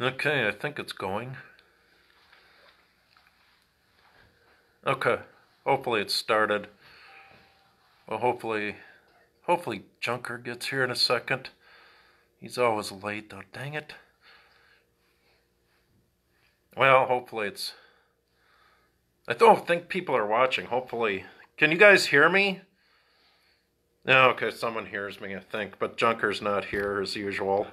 Okay, I think it's going. Okay, hopefully it's started. Well, hopefully Junker gets here in a second. He's always late though, dang it. Well, hopefully it's... I don't think people are watching, hopefully. Can you guys hear me? No, okay, someone hears me, I think, but Junker's not here as usual.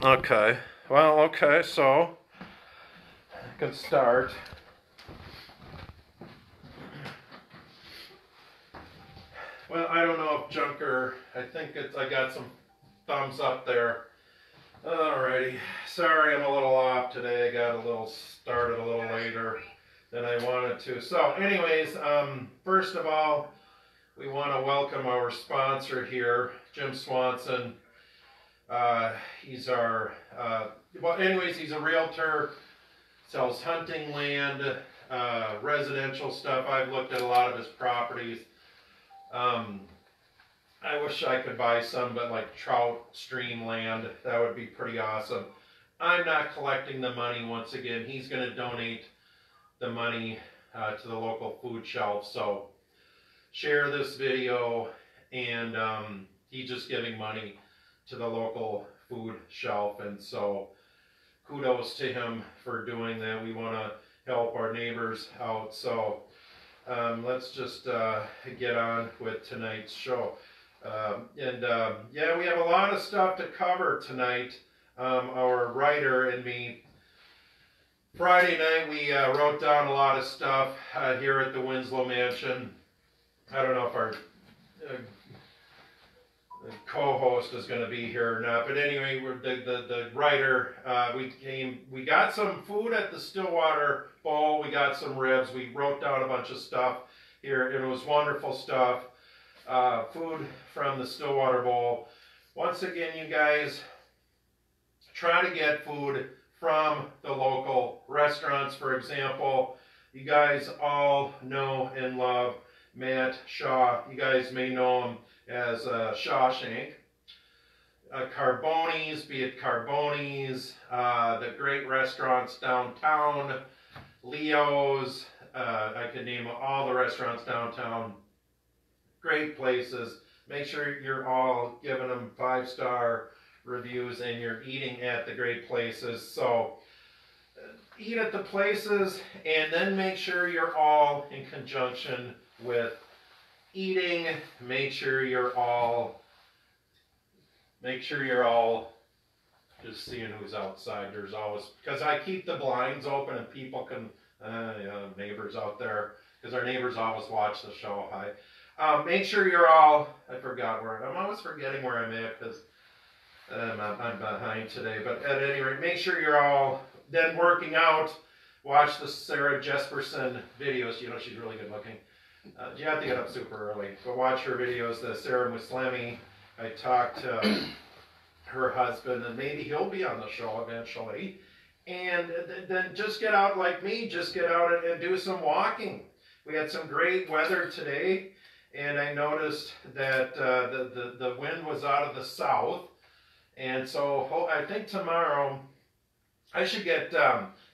Okay, well, okay, so I can start. Well, I don't know if Junker, I think I got some thumbs up there. Alrighty, sorry I'm a little off today. I got started a little later than I wanted to. So anyways, first of all, we want to welcome our sponsor here, Jim Swanson. He's our, he's a realtor, sells hunting land, residential stuff. I've looked at a lot of his properties. I wish I could buy some, but like trout stream land, that would be pretty awesome. I'm not collecting the money once again. He's going to donate the money to the local food shelf. So share this video, and he's just giving money to the local food shelf. And so kudos to him for doing that. We want to help our neighbors out. So let's just get on with tonight's show. Yeah, we have a lot of stuff to cover tonight. Our writer and me, Friday night, we wrote down a lot of stuff here at the Winslow mansion. I don't know if our co-host is going to be here or not, but anyway, the writer, we got some food at the Stillwater Bowl. We got some ribs. We wrote down a bunch of stuff here. It was wonderful stuff. Food from the Stillwater Bowl. Once again, you guys, try to get food from the local restaurants. For example, you guys all know and love Matt Shaw. You guys may know him as Shawshank. Carboni's, be it Carboni's, the great restaurants downtown, Leo's, I could name all the restaurants downtown. Great places. Make sure you're all giving them 5-star reviews and you're eating at the great places. So eat at the places, and then make sure you're all in conjunction with eating. Make sure you're all just seeing who's outside. There's always, because I keep the blinds open and people can, neighbors out there, because our neighbors always watch the show. Hi. Make sure you're all, I forgot where, I'm always forgetting where I'm at because I'm behind today. But at any rate, make sure you're all then working out. Watch the Sarah Jesperson videos. You know, she's really good looking. You have to get up super early. But watch her videos, the Sarah Muslimi. I talked to her husband, and maybe he'll be on the show eventually. And then just get out like me. Just get out and do some walking. We had some great weather today. And I noticed that the wind was out of the south. And so I think tomorrow I should get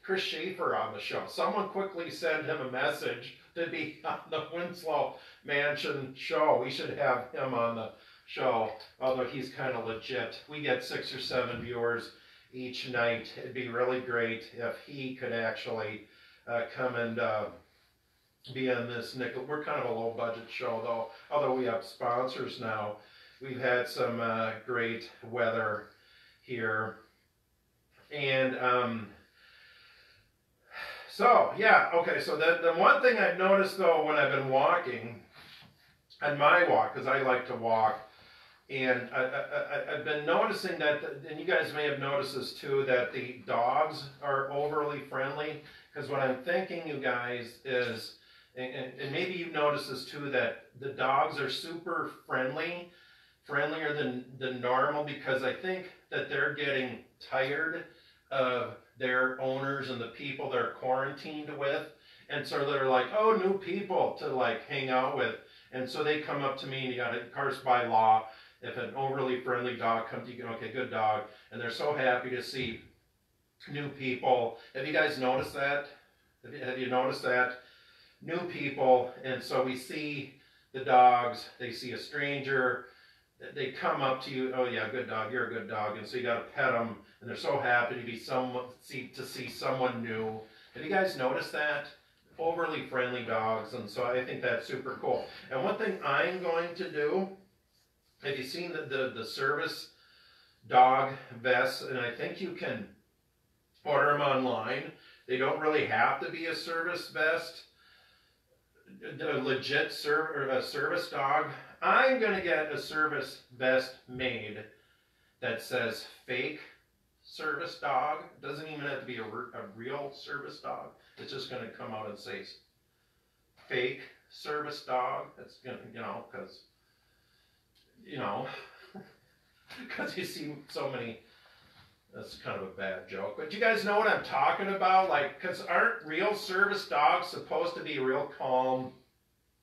Chris Schaefer on the show. Someone quickly send him a message to be on the Winslow Mansion show. We should have him on the show, although he's kind of legit. We get 6 or 7 viewers each night. It'd be really great if he could actually come and be on this nickel. We're kind of a low budget show though, although we have sponsors now. We've had some great weather here. And so yeah, okay, so the one thing I've noticed though when I've been walking, on my walk, because I like to walk, and I've been noticing that, and you guys may have noticed this too, that the dogs are overly friendly. Because what I'm thinking, you guys, is, and maybe you've noticed this too, that the dogs are super friendly, friendlier than normal, because I think that they're getting tired of their owners and the people they're quarantined with. And so they're like, oh, new people to like hang out with. And so they come up to me, and you got to, of course, by law, if an overly friendly dog comes to you, okay, good dog, and they're so happy to see new people. Have you guys noticed that? Have you noticed that? New people, and so we see the dogs, they see a stranger, they come up to you, oh yeah, good dog, you're a good dog, and so you gotta pet them, and they're so happy to be to see someone new. Have you guys noticed that? Overly friendly dogs, and so I think that's super cool. And one thing I'm going to do, have you seen the service dog vests? And I think you can order them online. They don't really have to be a service vest, a legit service dog. I'm going to get a service vest made that says fake service dog. It doesn't even have to be a real service dog. It's just going to come out and say fake service dog. That's going to, because you see so many. That's kind of a bad joke, but you guys know what I'm talking about? Like, because aren't real service dogs supposed to be real calm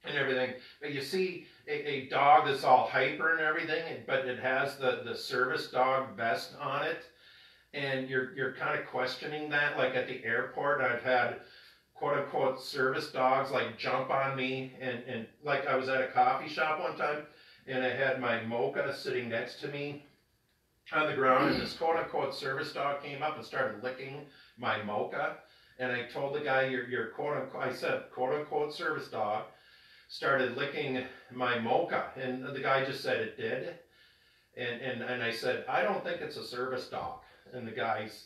and everything? But you see a dog that's all hyper and everything, but it has the service dog vest on it, and you're kind of questioning that. Like at the airport, I've had quote unquote service dogs like jump on me, and like I was at a coffee shop one time, and I had my mocha sitting next to me on the ground, and this quote-unquote service dog came up and started licking my mocha, and I told the guy, your quote-unquote, I said, quote-unquote service dog started licking my mocha, and the guy just said it did, and I said, I don't think it's a service dog, and the guy's,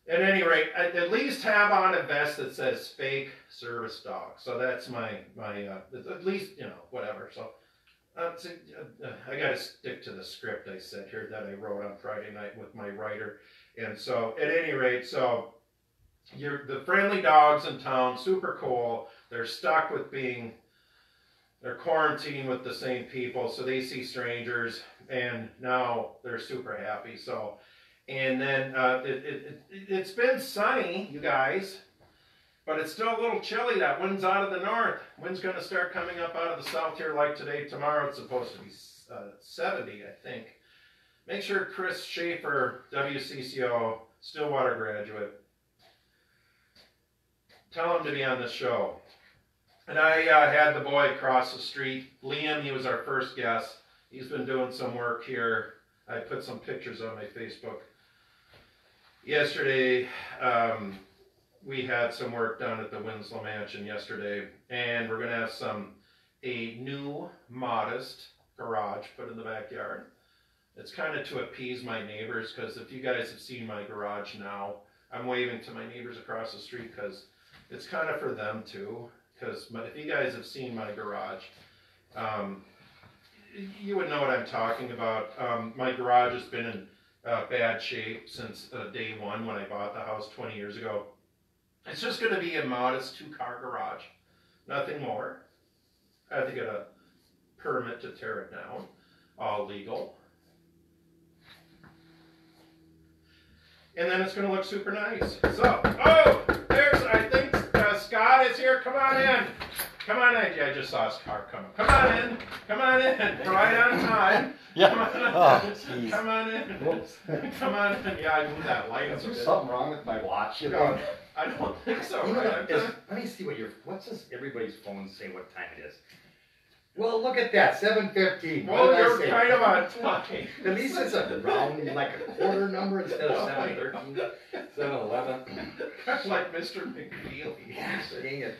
at any rate, at least have on a vest that says fake service dog, so that's my at least, whatever, so. I got to stick to the script I said here that I wrote on Friday night with my writer. And so, at any rate, so the friendly dogs in town, super cool. They're stuck with they're quarantined with the same people, so they see strangers, and now they're super happy. So, and then it's been sunny, you guys. But it's still a little chilly. That wind's out of the north. Wind's going to start coming up out of the south here like today. Tomorrow it's supposed to be 70, I think. Make sure Chris Schaefer, WCCO, Stillwater graduate, tell him to be on the show. And I had the boy across the street, Liam, he was our first guest. He's been doing some work here. I put some pictures on my Facebook. Yesterday, we had some work done at the Winslow mansion yesterday, and we're going to have a new modest garage put in the backyard. It's kind of to appease my neighbors, because if you guys have seen my garage now, I'm waving to my neighbors across the street because it's kind of for them too. Because if you guys have seen my garage, you would know what I'm talking about. My garage has been in bad shape since day one when I bought the house 20 years ago. It's just going to be a modest 2-car garage, nothing more. I have to get a permit to tear it down, all legal. And then it's going to look super nice. So, I think Scott is here. Come on in. Come on in. Yeah, I just saw his car coming. Come on in. Come on in. Right on time. Yeah. Come on in. Come on in. Whoops. Come on in. Yeah, I moved that light. Is there something wrong with my watch? I don't think so. Let me see what's this? Everybody's phones say what time it is. Well, look at that, 7:15. Well, you're kind of on time. At least it's a round, like a quarter number instead of 7:13, 7:11. Like Mr. McFeely. Yeah, dang it.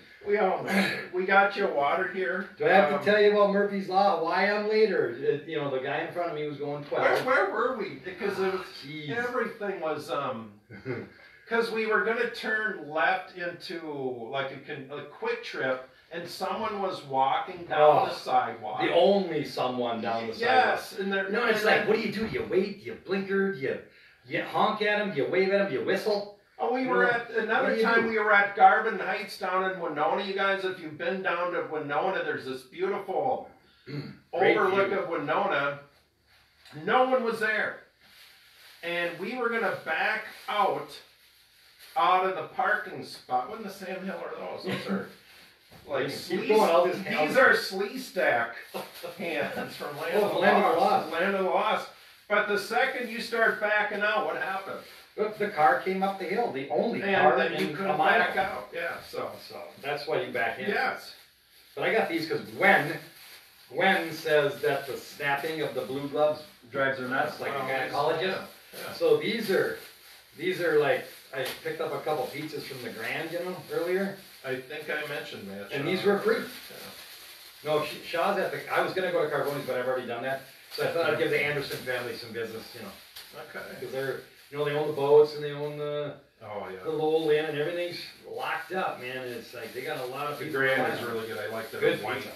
We got you water here. Do I have to tell you about Murphy's Law? Why I'm later? The guy in front of me was going 12. Where were we? Because everything was because we were going to turn left into like a quick trip. And someone was walking down the sidewalk. The only someone down the sidewalk. Yes, and it's like, what do? Do you wait? Do you blinker? Do you honk at them? Do you wave at them? Do you whistle? Oh, we were at Garvin Heights down in Winona. You guys, if you've been down to Winona, there's this beautiful overlook of Winona. No one was there. And we were going to back out of the parking spot. What in the Sam Hill are those? Those are like keep going, I'll just these are slee stack hands from Land of the Lost. Land of the Lost. But the second you start backing out, what happened? Look, the car came up the hill, the only And car then in you a couldn't mile. back out. Yeah, so That's why you back in. yes. But I got these because Gwen says that the snapping of the blue gloves drives her nuts, like a gynecologist. Yeah. So these are like, I picked up a couple pizzas from the Grand, earlier. I think I mentioned that. And these were free. Yeah. No, Shaw's at I was gonna go to Carboni's, but I've already done that. So I thought I'd give the Anderson family some business, Okay. because they're, they own the boats and they own the Lowell Inn and everything's locked up, man. And it's like they got a lot of The people. Grand is really good. I like the Good white. pizza.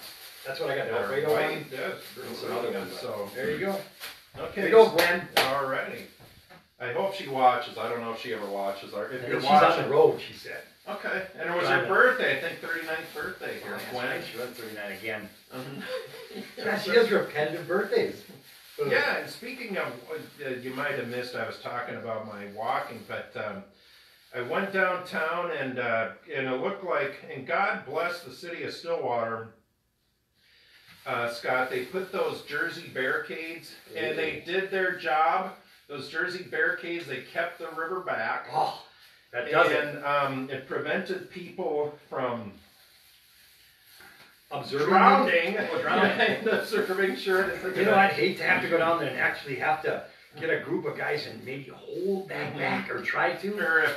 That's what I got. The Or Alfredo white. one. Yeah, And some really other good. ones. So There you go. okay. There you go, Gwen. Alrighty. I hope she watches. I don't know if she ever watches. Or if And you're she's on watching. the road, she said. Okay. And it was her birthday. I think 39th birthday here. Gwen. She was 39 again. Mhm. Yeah, she has repetitive birthdays. Yeah, and speaking of, you might have missed, I was talking about my walking, but I went downtown and it looked like, and God bless the city of Stillwater, Scott, they put those Jersey barricades, and they did their job. Those Jersey barricades, they kept the river back. Oh, that does it. And it prevented people from Drowning. and observing sure that I'd hate to have to go down there and actually have to get a group of guys and maybe hold that back or try to. Or if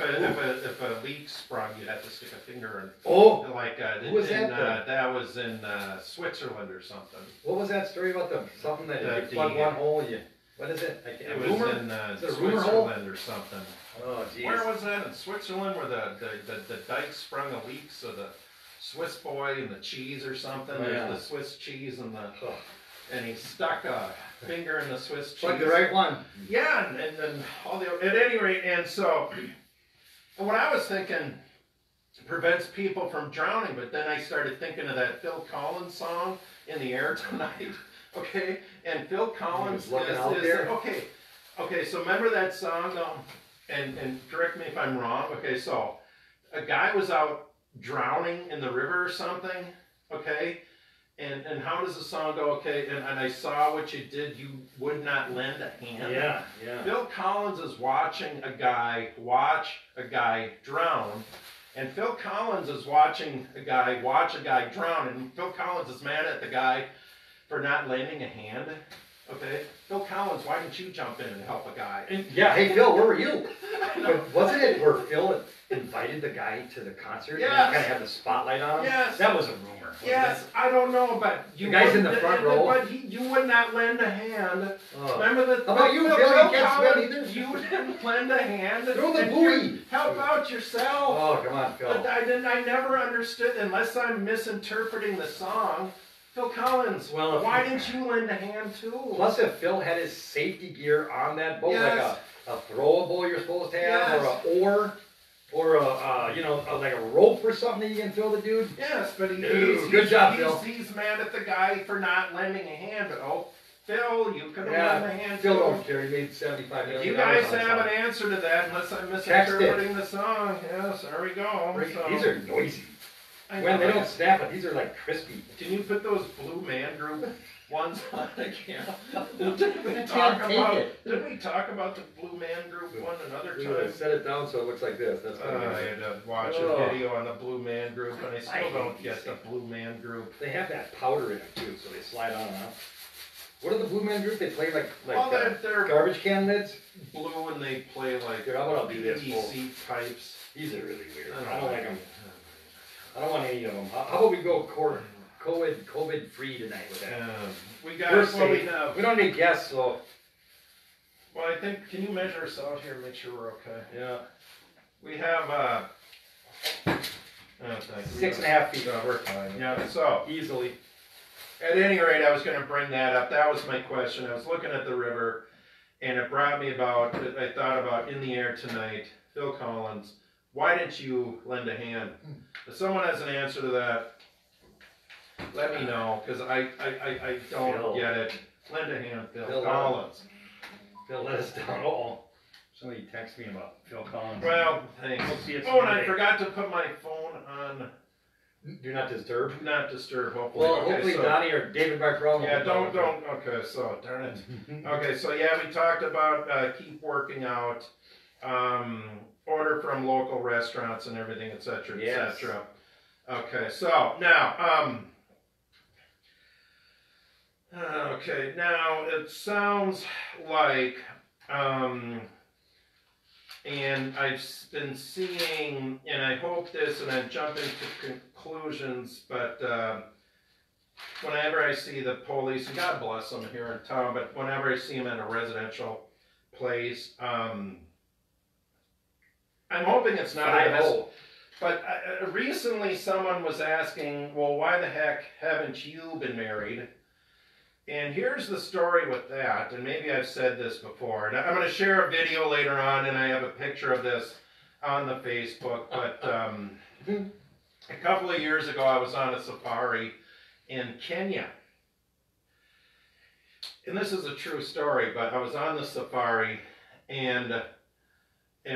a leak sprung, you'd have to stick a finger in. Oh, Like who was that? That was in Switzerland or something. What was that story about something that you plug one hole? What is it? It was in Is it a rumor hole? Switzerland or something. Oh, jeez. Where was that? In Switzerland, where the dike sprung a leak, so the Swiss boy and the cheese or something. Oh, yeah. There's the Swiss cheese and he stuck a finger in the Swiss cheese. Plug the right one. Yeah, and then at any rate, and so what I was thinking prevents people from drowning, but then I started thinking of that Phil Collins song, "In the Air Tonight." Okay, and Phil Collins okay. So remember that song, though, and correct me if I'm wrong. Okay, so a guy was out drowning in the river or something. Okay. And how does the song go? Okay, and I saw what you did. You would not lend a hand. Yeah. Phil Collins is watching a guy watch a guy drown, and Phil Collins is watching a guy watch a guy drown, and Phil Collins is mad at the guy for not lending a hand. Okay, Phil Collins, why didn't you jump in and help a guy? Yeah, hey Phil, where were you? But wasn't it where Phil invited the guy to the concert? Yes. And kind of had the spotlight on him? Yes. That was a rumor. Yes, I don't know, but the guy's in the front row. But you would not lend a hand. Oh. Remember that? How about you, Phil? You can't swim either. You didn't lend a hand. Throw the buoy. Help out yourself. Oh, come on, Phil. But I never understood, unless I'm misinterpreting the song. Phil Collins, why didn't you lend a hand too? Plus, if Phil had his safety gear on that boat, like a throwable you're supposed to have, or an oar, or like a rope or something that you can throw the dude. Yes, but good job, Phil. He's mad at the guy for not lending a hand. But Phil, you could have lent a hand Phil too. don't care. He made $75 million. If you guys have an answer to that, unless I'm misinterpreting the song, yes, there we go. These are noisy. When they don't snap it, these are like crispy. Can you put those Blue Man Group ones on again? Didn't we talk about the Blue Man Group one another time? Set it down so it looks like this. That's I had to watch a video on the Blue Man Group, and I still don't get the Blue Man Group. They have that powder in it too, so they slide on and off. What are the Blue Man Group? They play like they're garbage can lids? Blue, and they play like Here, how about I'll do this? PVC pipes. These are really weird. I don't like them. I don't want any of them. How about we go COVID free tonight with that? We got. We're safe. We don't need guests, so. Well, I think. Can you measure us out here and make sure we're okay? Yeah. We have. 6.5 feet. We're fine. Yeah. So easily. At any rate, I was going to bring that up. That was my question. I was looking at the river, and it brought me about. I thought about "In the Air Tonight," Phil Collins. Why didn't you lend a hand? If someone has an answer to that, let me know, because I don't get it. Lend a hand, Phil Collins. Phil let us down. Uh-oh. Somebody texted me about Phil Collins. Well, thanks. Oh, and I forgot to put my phone on Do not disturb. Do not disturb, hopefully. Well, Okay, hopefully so, Donnie or David Barcrow. yeah, don't, okay, so, darn it. Okay, so yeah, we talked about keep working out, order from local restaurants and everything, etc., etc. Okay, so now, okay, now it sounds like, and I've been seeing, and I hope this, and I'm jumping to conclusions, but whenever I see the police, and God bless them here in town, but whenever I see them in a residential place, I'm hoping it's not a mess. But recently someone was asking, well, why the heck haven't you been married? And here's the story with that, and maybe I've said this before, and I'm going to share a video later on, and I have a picture of this on the Facebook, but a couple of years ago I was on a safari in Kenya. And this is a true story, but I was on the safari, and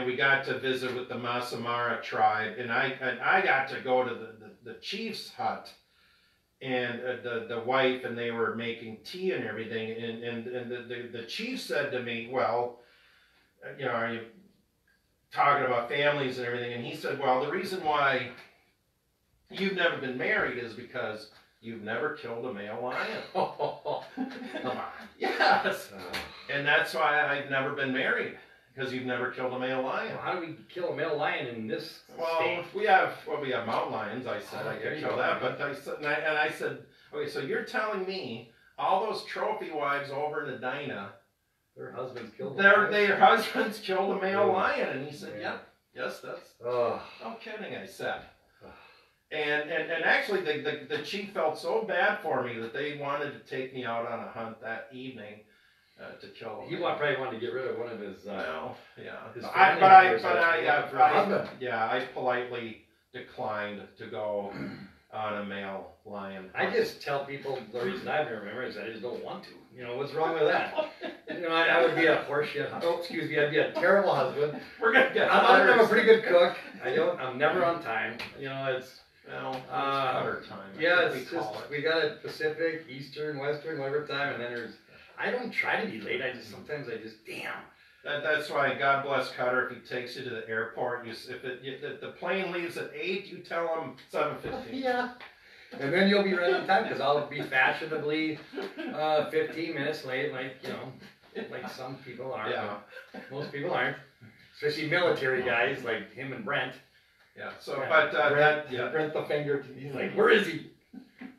we got to visit with the Maasai tribe, and I got to go to the chief's hut, and the wife, and they were making tea and everything, and the chief said to me, well, you know, are you talking about families and everything? And he said, well, the reason why you've never been married is because you've never killed a male lion. Come on. Yes. And that's why I've never been married. Because you've never killed a male lion. Well, how do we kill a male lion in this Well, state? we have mountain lions. I said I there could you kill go. that, but I said, okay, so you're telling me all those trophy wives over in Edina, Their husbands killed their husbands killed a male lion, and he said, Yeah. yes, that's Oh. no kidding. I said, and actually the chief felt so bad for me that they wanted to take me out on a hunt that evening. To kill him. He probably wanted to get rid of one of his. No, yeah. His I politely declined to go on a male lion. I just tell people the reason I've never married is I just don't want to. You know, what's wrong with that? You know, I would be a horseshit. Oh, excuse me, I'd be a terrible husband. We're gonna get. I'm a pretty good cook. I'm never on time. You know, it's. Well, it's cutter time. Yeah, it's just we got it Pacific, Eastern, Western, whatever time, and then there's. I don't try to be late. Sometimes I just damn. That's why God bless Cutter. If he takes you to the airport, if the plane leaves at 8, you tell him 7:15. Yeah. And then you'll be right on time because I'll be fashionably 15 minutes late, like you know, like some people are. Yeah. Most people aren't, especially military guys like him and Brent. Yeah. So, yeah. but Brent the finger. He's like, where is he?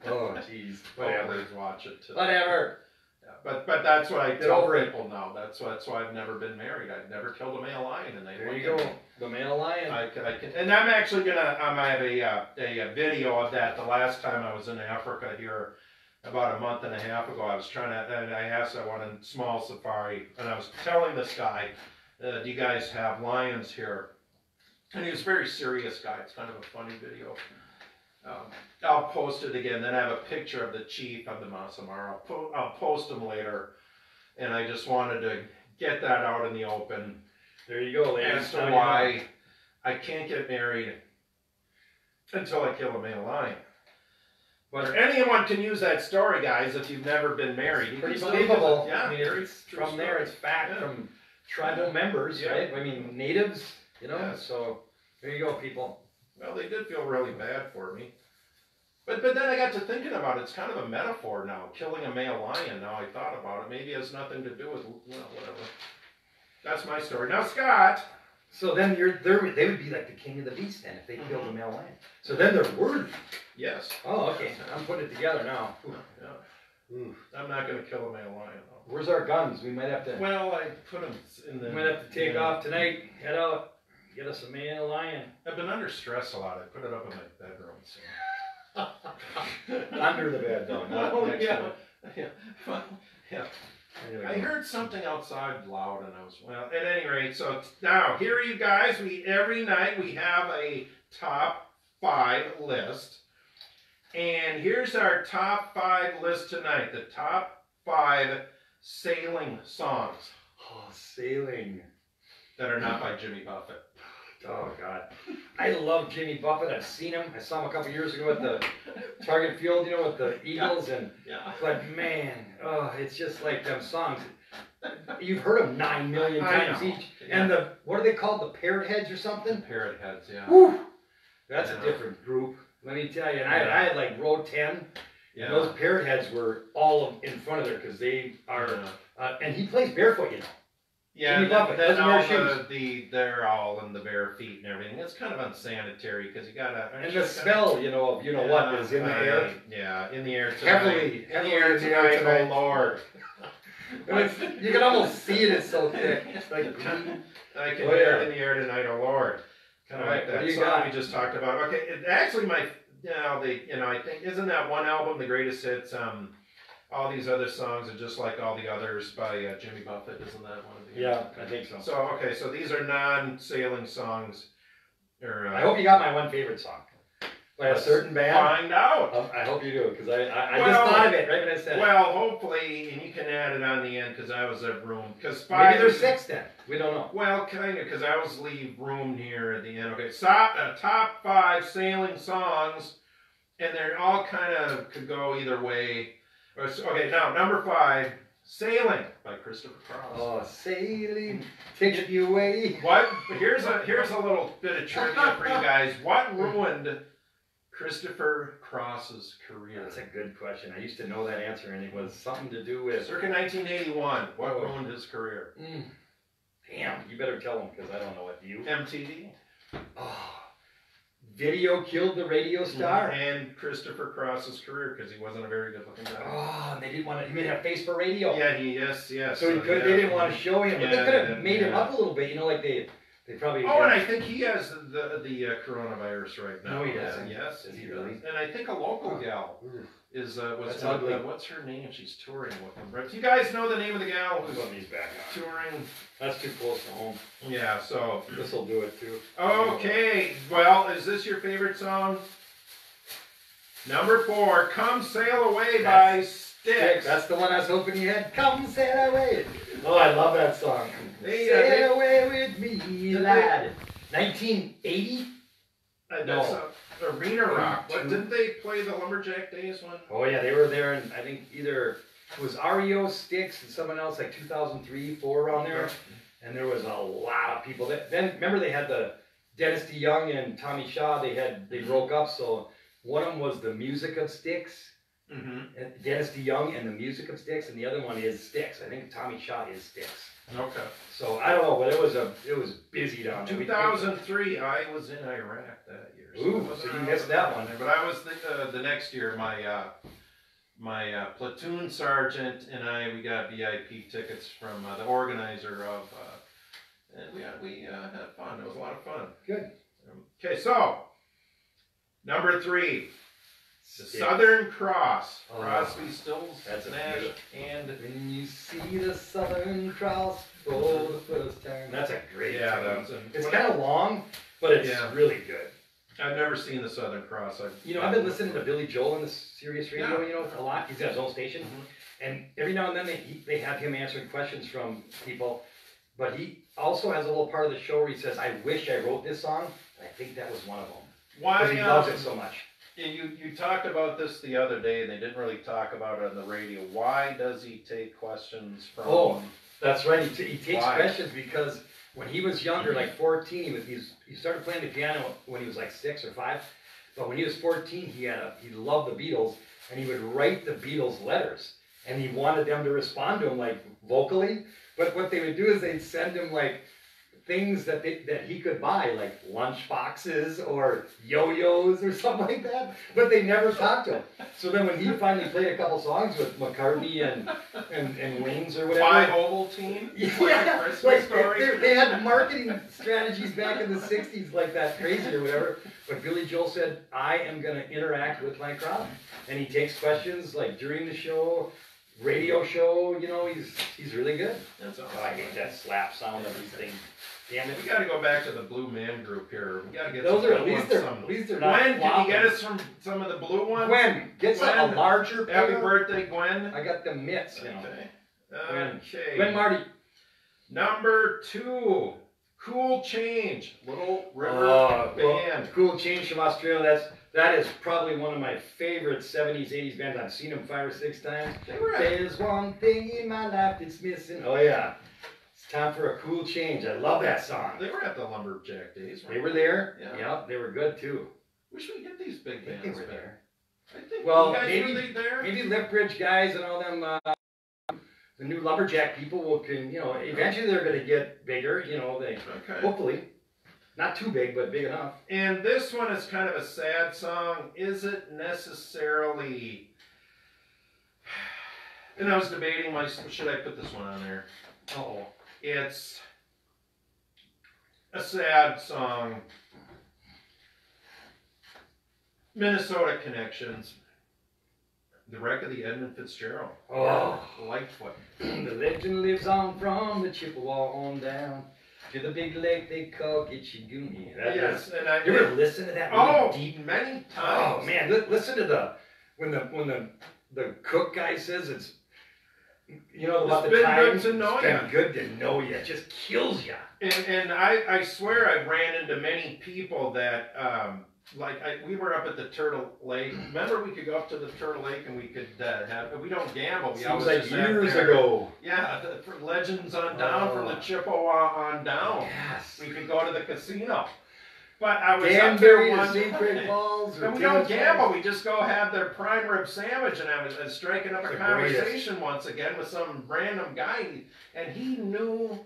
Oh, jeez. Whatever. Please watch it too. Whatever. But that's what I tell people now. That's why I've never been married. I've never killed a male lion, and there you go, the male lion. I can, and I'm actually gonna. I have a video of that. The last time I was in Africa here, about a month and a half ago, I was trying to, and I asked, I went on a small safari, and I was telling this guy, do you guys have lions here? And he was a very serious guy. It's kind of a funny video. I'll post it again. Then I have a picture of the chief of the Maasai Mara. I'll post them later. And I just wanted to get that out in the open. There you go, ladies. As to why I can't get married until I kill a male lion. But anyone can use that story, guys, if you've never been married. Pretty believable. Yeah, I mean, it's from there, it's fact from tribal members, right? I mean, natives, you know? Yeah. So, there you go, people. Well, they did feel really bad for me. But then I got to thinking about it. It's kind of a metaphor now, killing a male lion. Now I thought about it. Maybe it has nothing to do with, well, whatever. That's my story. Now, Scott. So then they would be like the king of the beast then if they killed a male lion. So then they're worthy. Yes. Oh, okay. I'm putting it together now. Yeah. Ooh. I'm not going to kill a male lion, though. Where's our guns? We might have to... Well, I put them in the... We might have to take off tonight, head out. Get us a male lion. I've been under stress a lot. I put it up in my bedroom. So. Under the bed, though. Not next to it. Yeah. I heard something outside loud, and I was, well, at any rate, so now, here are you guys. Every night we have a top 5 list. And here's our top 5 list tonight. The top 5 sailing songs. Oh, sailing. That are not by Jimmy Buffett. Oh God, I love Jimmy Buffett. I've seen him. I saw him a couple years ago at the Target Field, you know, with the Eagles, and but man, oh, it's just like them songs. You've heard them 9 million times each. Yeah. And what are they called? The Parrot Heads or something? The Parrot Heads, yeah. Woo! That's a different group. Let me tell you. And I had like row 10. Yeah. And those Parrot Heads were all in front of there because they are. Yeah. And he plays barefoot, you know. Yeah, Jimmy Buffett doesn't wear shoes. They're all in the bare feet and everything. It's kind of unsanitary because you gotta. And the smell, what is in the air. Yeah, in the air tonight. Heavily in the air tonight. Oh Lord. You can almost see it. It's so thick. It's like I can hear it in the air tonight. Oh Lord. Kind of like that song we just talked about. Okay, actually, I think isn't that one album the greatest hits? All these other songs are just like all the others by Jimmy Buffett. Isn't that one of the? Yeah, I think so. So these are non-sailing songs. I hope you got my one favorite song by a certain band. Find out. I hope you do because I just thought of it right when I said it. Well, hopefully, and you can add it on the end because I was at room. Maybe there's 6 then. We don't know. Well, kind of because I always leave room here at the end. Okay, top 5 sailing songs, and they're all kind of could go either way. Okay, now number 5, "Sailing" by Christopher Cross. Oh, sailing takes you away. What? Here's a little bit of trivia for you guys. What ruined Christopher Cross's career? That's a good question. I used to know that answer, and it was something to do with circa 1981. What ruined his career? Damn, you better tell him because I don't know what you. MTV. Oh. Video killed the radio star. And Christopher Cross's career because he wasn't a very good looking guy. Oh, and they didn't want to. He didn't have face for radio. Yeah, yes. So they didn't want to show him. But they could have made him up a little bit. Like they probably. Oh, and I think he has the coronavirus right now. No, he doesn't. Yes, is he really? And I think a local gal was ugly. What's her name? She's touring with him. Right? Do you guys know the name of the gal who's touring? That's too close to home. Yeah, so this will do it too. Okay, well, is this your favorite song? Number 4, "Come Sail Away" by Styx. That's the one I was hoping you had. Come sail away. Oh, I love that song. Sail away with me, lad. 1980? No. Arena Rock. What, didn't they play the Lumberjack Days one? Oh yeah, they were there, and I think either it was REO, Styx, and someone else, like 2003, 4 around there. And there was a lot of people. Then remember they had the Dennis DeYoung and Tommy Shaw. They broke up. So one of them was the Music of Styx, Dennis DeYoung and the Music of Styx, and the other one is Styx. I think Tommy Shaw is Styx. Okay. So I don't know, but it was busy down there. 2003, I was in Iraq that year. So you missed that one. But I was the next year. My platoon sergeant and we got VIP tickets from the organizer of, and we had fun. It was a lot of fun. Good. Okay, so number 3. The Southern Cross, Crosby, Stills, Nash, and when you see the Southern Cross for the first time. That's a great tune. It's kind of long, but it's really good. I've never seen the Southern Cross. I've been listening to Billy Joel on the Sirius Radio, a lot. He's got his own station, and every now and then they have him answering questions from people. But he also has a little part of the show where he says, "I wish I wrote this song," and I think that was one of them. Why? Because he loves it so much. You talked about this the other day, and they didn't really talk about it on the radio. Why does he take questions from? Oh, that's right. He takes questions because when he was younger, like 14, he started playing the piano when he was like 6 or 5. But when he was 14, he loved the Beatles, and he would write the Beatles letters, and he wanted them to respond to him like vocally. But what they would do is they'd send him like things that he could buy, like lunch boxes or yo-yos or something like that, but they never talked to him. So then when he finally played a couple songs with McCartney and Wings or whatever. By Ovaltine? Yeah, like they had marketing strategies back in the 60s like that, crazy or whatever. But Billy Joel said, "I am going to interact with my crowd." And he takes questions like during the show, radio show, he's really good. That's awesome. I hate that slap sound of these things. Damn it. We got to go back to the Blue Man Group here. We got to get those some are at least they're not. Gwen, can you get us some of the blue ones? Gwen, get a larger pair. Happy birthday, Gwen. I got the mitts, Okay. Gwen Marty. Number 2, Cool Change, Little River Band. Cool Change from Australia. That is probably one of my favorite 70s, 80s bands. I've seen them 5 or 6 times. There's one thing in my life that's missing. Oh yeah. It's time for a cool change. I love that song. They were at the Lumberjack Days. They were there. Yeah. Yep, they were good too. Wish we get these big bands. They were there. I think well, maybe Liftbridge guys and all them, the new Lumberjack people eventually they're going to get bigger, hopefully. Not too big, but big enough. And this one is kind of a sad song. Isn't necessarily... And I was debating, should I put this one on there? Oh, it's a sad song. Minnesota Connections. The Wreck of the Edmund Fitzgerald. Oh. Lightfoot. The legend lives on from the Chippewa on down to the big lake they call Gitchigumi. Yes, and I you ever listen to that really deep? Many times. Oh man, listen to when the cook guy says it's about the time. It's been good to know you. It just kills you. And I swear I ran into many people that we were up at the Turtle Lake. Remember, we could go up to the Turtle Lake and we could we don't gamble. We always like years ago. Yeah, for Legends on down, from the Chippewa on down. Yes. We could go to the casino. But I was up there one and we don't gamble. We just go have their prime rib sandwich, and I was striking up a conversation once again with some random guy, and he knew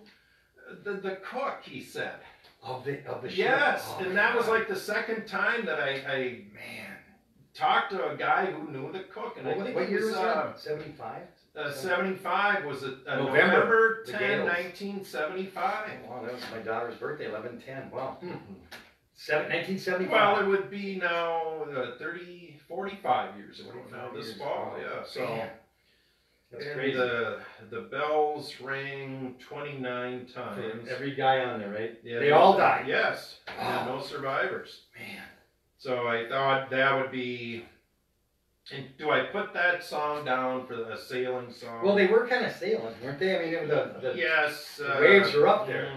the cook. He said. Of the yes, and that was like the second time that I talked to a guy who knew the cook. And I think what year was that? 75? 75 was November 10, 1975. Oh, wow, that was my daughter's birthday, 11/10. Wow. 1975. Well, it would be now 45 years ago now this fall. Yeah, so. Man. That's and crazy. The bells rang 29 times. Every guy on there, right? Yeah, they all died. Yes. Wow. No survivors. Man. So I thought that would be... And do I put that song down for the sailing song? Well, they were kind of sailing, weren't they? I mean, the yes, the waves were up there.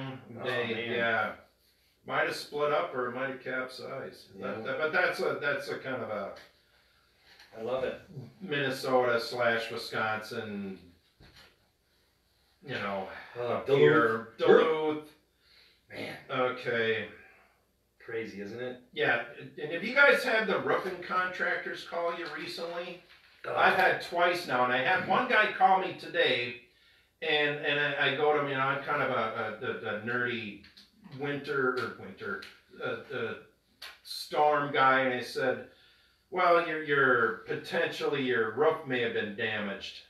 Yeah. Might have split up or it might have capsized. Yeah. But that's a kind of a... I love it. Minnesota / Wisconsin, Duluth. Man. Okay. Crazy, isn't it? Yeah. And have you guys had the roofing contractors call you recently? I've had twice now, and I had one guy call me today, and I go to him, I'm kind of a nerdy storm guy, and I said, well, your roof may have been damaged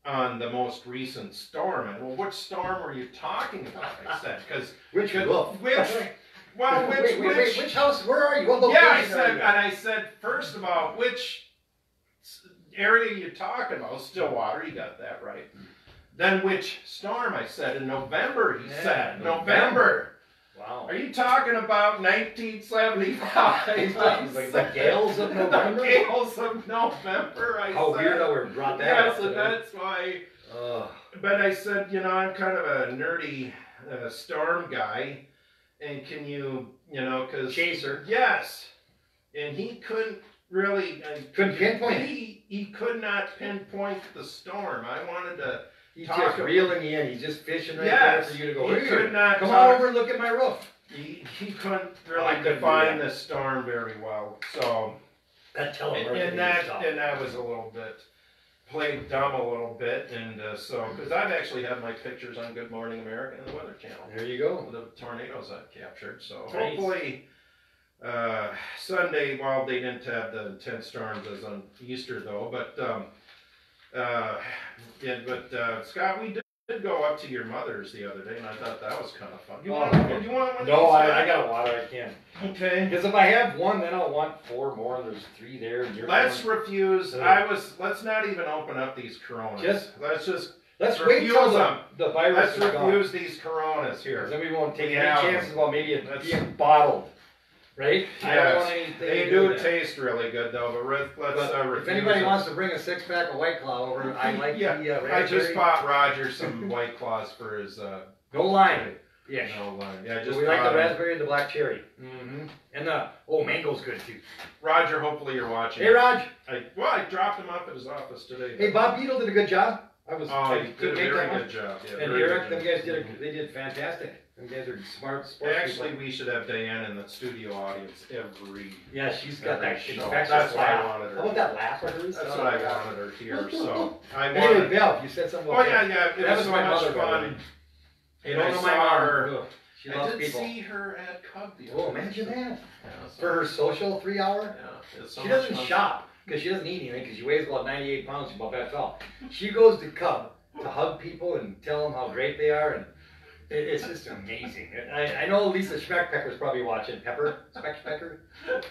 on the most recent storm. And well, which storm were you talking about? I said, because which roof? Which house? Where are you? What location? I said, first of all, which area are you talking about? Stillwater, you got that right. Then which storm? I said in November. He said November. Wow. Are you talking about 1975? Like the gales of November? The gales of November, How weird that we brought that up. Yes, and that's why. But I said, I'm kind of a nerdy storm guy. And can you, because... Chaser. Yes. And he couldn't really... couldn't pinpoint he could not pinpoint the storm. I wanted to... He's just reeling you in. He's just fishing there for you to go, he could not come on over and look at my roof. He couldn't really define the storm very well. So that telemarketing and that was a little bit played dumb a little bit, and so because I've actually had my pictures on Good Morning America and the Weather Channel. There you go. The tornadoes I've captured. So nice. Hopefully Sunday, while they didn't have the intense storms as on Easter though, but. Scott, we did go up to your mother's the other day, and I thought that was kind of fun. You want one? No, I got water. I can't. Okay. Because if I have one, then I'll want 4 more, and there's 3 there. And let's refuse. Let's not even open up these Coronas. Let's wait till the virus is gone. Let's refuse these Coronas here. Then we won't take any chances about maybe it being bottled. Right? Yes. I don't want anything they do taste really good though, but let's if anybody wants to bring a 6-pack of White Claw over, I like the I just bought Roger some White Claws for his no line. Yeah. No line. Yeah, just we like the brought 'em. raspberry and the black cherry. Mm-hmm. And the, mango's good too. Roger, hopefully you're watching. Hey, Raj. I dropped him off at his office today. Hey, Bob Beetle did a good job. He did a very good job. Yeah, And very Eric, good them job. guys they did fantastic. Them guys are smart sports Actually, people. we should have Diane in the studio audience every. Yeah, she's got that show. infectious That's what I laugh. wanted her. How about that laugh of hers? That's what I wanted her here. So I Anyway, wanted. Bev, you said something Oh about yeah. It That was so my much mother, by the way. fun. You And I don't know my saw mom. her. Ugh, she I loves did people. see her at Cub the Oh, other day. imagine that. Yeah, so- For her social 3 hour? Yeah, it's so She much doesn't fun. shop because she doesn't eat anything because she weighs about 98 pounds. She's about that tall. She goes to Cub to hug people and tell them how great they are, and it's just amazing. I know Lisa Speckpecker's probably watching. Speckpecker?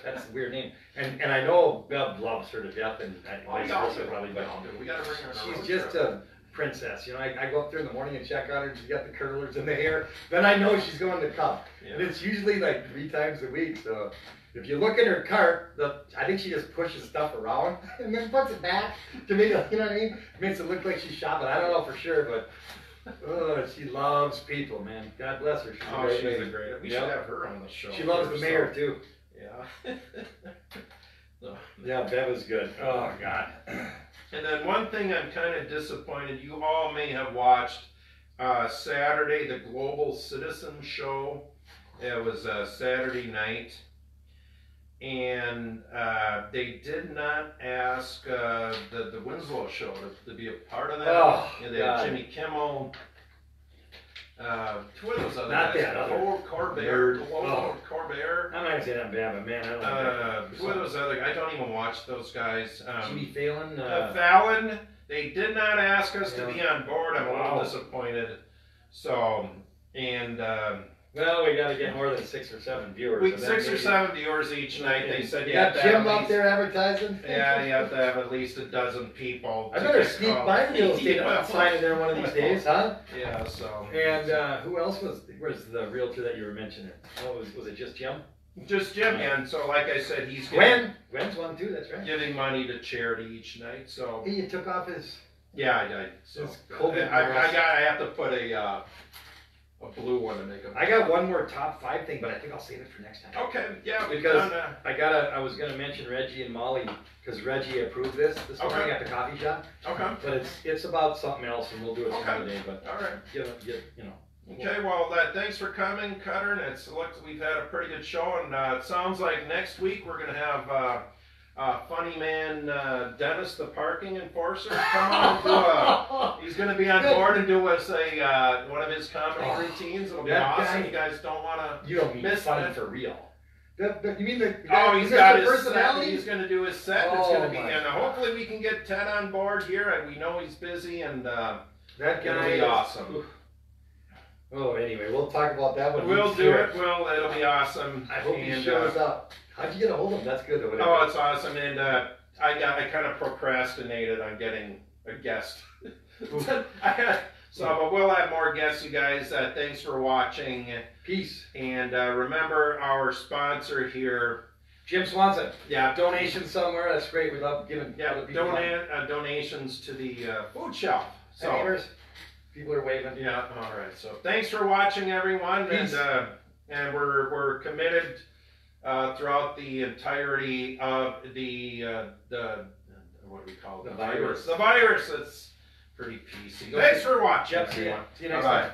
That's a weird name. And I know Bev loves her to death, and Oh, vice y'all versa do. probably. But We gotta bring her on a she's road just trip. a princess. You know, I go up there in the morning and check on her. She's got the curlers in the hair. Then I know she's going to Cub. Yeah. And it's usually like 3 times a week. So if you look at her cart, I think she just pushes stuff around and then puts it back to make it, you know what I mean? Makes it look like she's shopping. I don't know for sure, but she loves people, man. God bless her. She's a great She's lady. a great. We Yep. should have her on the show. She loves the here, mayor so- too. Yeah. No. Yeah, Bev is good. Oh God. And then one thing I'm kind of disappointed, you all may have watched Saturday, the Global Citizen Show. It was Saturday night. And they did not ask the Winslow show to be a part of that. Oh, And they had God. Jimmy Kimmel. Who are those other Not guys? that other Colbert. nerd. Oh. Colbert. I'm not gonna say that bad, but man, I don't know. Who are those other? I don't even watch those guys. Jimmy Fallon. Fallon. They did not ask us to Yeah. be on board. I'm a Wow. little disappointed. So, and Well, we gotta get more than 6 or 7 viewers. we and then 6 or maybe- 7 viewers each night. They said You you have got to have Jim at out least, there advertising? yeah, you have to have at least a dozen people. I to better get sneak called. my real estate Yeah. sign in there one of these days, huh? Yeah, so. And who else was the realtor that you were mentioning? Oh, was it just Jim? Just Jim, and so like I said, he's giving, Gwen's one too, that's right. giving money to charity each night. So Hey, you took off his... yeah, so It's Colbert I have to put a blue one to make a. I got one more top 5 thing, but I think I'll save it for next time. Okay, yeah, we've Because done I was gonna mention Reggie and Molly, because Reggie approved this morning Okay. at the coffee shop. okay, But it's about something else, and we'll do it some Okay. other day, but all right. you know. Okay, well, thanks for coming, Cutter. And it looks we've had a pretty good show, and it sounds like next week we're gonna have funny man Dennis, the parking enforcer, come on and do he's gonna be on board and do us one of his comedy routines. It'll be That awesome. guy- You guys don't wanna. You don't mean Miss funny that. for real. You mean the Oh, he's Mr. got his set. personality? He's gonna do his set. And it's Oh, gonna be, my and God. hopefully we can get Ted on board here. And we know he's busy, and That it'll guy be is awesome. oof. Oh, anyway, we'll talk about that when We'll he's do here. it. It'll be awesome. I hope he And, shows up. How'd you get a hold of him? That's good. Or whatever. Oh, it's awesome, and I kind of procrastinated on getting a guest. But we'll have more guests, you guys. Thanks for watching, Peace. and remember our sponsor here. Jim Swanson. Yeah, Donation somewhere. That's great. We love giving other people money. donations to the food shelf. Hey, So neighbors. People are waving. yeah, all right. So thanks for watching, everyone, Peace. and we're committed throughout the entirety of the what do we call it? The virus. The virus. It's pretty PC. Thanks for watching, Yep, see ya. everyone. See you next Bye-bye. time.